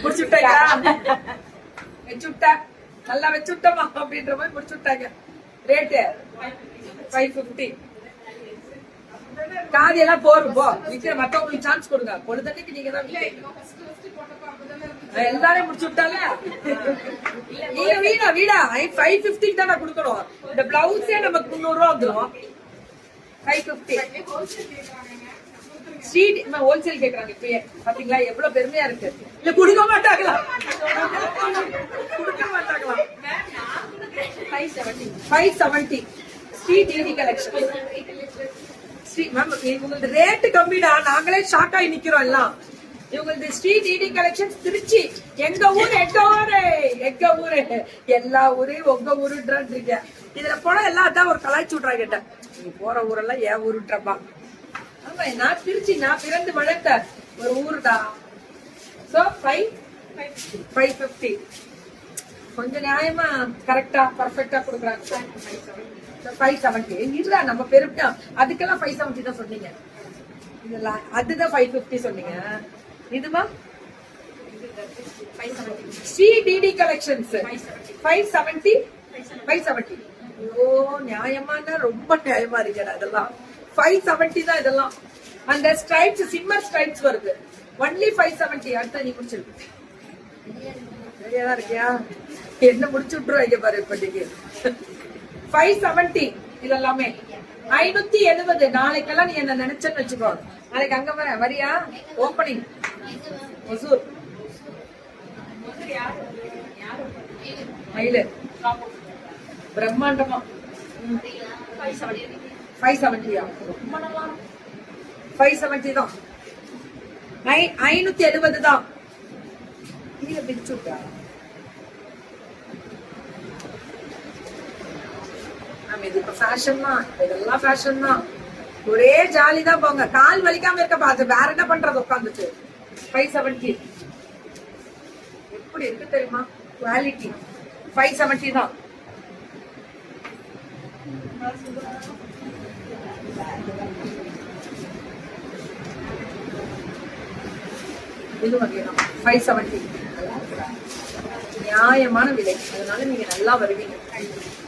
முடிச்சுட்டாங்க, வச்சுட்டா நல்லா வச்சுட்டோமா அப்படின்ற மாதிரி முடிச்சுட்டாங்க. ரேட்டு 550. காதி எல்லாம் போறோம் போ விக்கிற, மத்தவங்களுக்கு சான்ஸ் கொடுங்க. பொழுதன்னைக்கு நீங்க தான் எல்லாரையும் முடிச்சு விட்டால வீடா வீடா 550 தான் நான் கொடுக்கணும். இந்த பிளவுஸே நமக்கு 300 ரூபா வந்துடும். 550 ஸ்ட்ரீட் ஹோல்சேல் கேக்குறாங்க. இப்பயே பாத்தீங்களா எவ்வளவு பெருமையா இருக்கு. இல்ல கொடுக்க மாட்டாங்களா? கொடுக்க மாட்டாங்களா? 570 ஸ்ட்ரீட் ஈடி கலெக்ஷன். இவங்களுக்கு ரேட்டு கம்மிடா, நாங்களே ஷாக் ஆகி நிக்கிறோம் எல்லாம். இவங்களுக்கு ஸ்ட்ரீட் ஈடிங் கலெக்ஷன் திருச்சி. எங்க ஊரு எங்க ஊரு எங்க ஊரு எல்லா ஊரையும் உங்க ஊருன்றீங்க. இதுல போனா எல்லாம் ஒரு கலாய்ச்சி விட்றா கேட்டேன். நீங்க போற ஊரெல்லாம் என் ஊருன்றப்பா. ஆமா, நான் திருச்சி, நான் பிறந்து வளர்ந்த ஒரு ஊருடா. சோ 550 கொஞ்சம் நியாயமா கரெக்டா பர்ஃபெக்டா கொடுக்குறாங்க. 570 இல்ல நம்ம பெருட்டா அதுக்கெல்லாம் 570 தான் சொன்னீங்க. இதெல்லாம் அதுதான் 550 சொன்னீங்க. இதுமா ஸ்ரீடிடி கலெக்ஷன்ஸ் 570. ஐயோ நியாயமான ரொம்ப நியாயமா இருக்கா அதெல்லாம். 570 தான் இதெல்லாம். அந்த ஸ்ட்ரைப்ஸ் சிம்மர் ஸ்ட்ரைப்ஸ் வருது. ஒன்லி 570. அடுத்த நீ முடிச்சிருக்கு சரியாதான் இருக்கியா? என்ன முடிச்சு விட்டுருவாங்க பாரு இப்படிக்கு. 570 இது எல்லாமே 570. நாளைக்கெல்லாம் நீ என்ன நினைச்சேன்னு வச்சுக்கோ. நாளைக்கு அங்க வர வரியா? ஓப்பனிங் ஒசூர் மயிலு பிரம்மாண்டமா 570. 570 தான். 570 தான். நீங்க பிரிச்சுட்டா இது இப்ப ஃபேஷன் தான். இதெல்லாம் ஃபேஷன் தான். ஒரே ஜாலி தான் போங்க. கால் வலிக்காம இருக்க பாத்து வேற என்ன பண்றது உட்காந்துட்டு. 570 எப்படி இருக்கு தெரியுமா? குவாலிட்டி 570 தான். இது வகையா 570 நியாயமான விலை. அதனால நீங்க நல்லா வருவீங்க.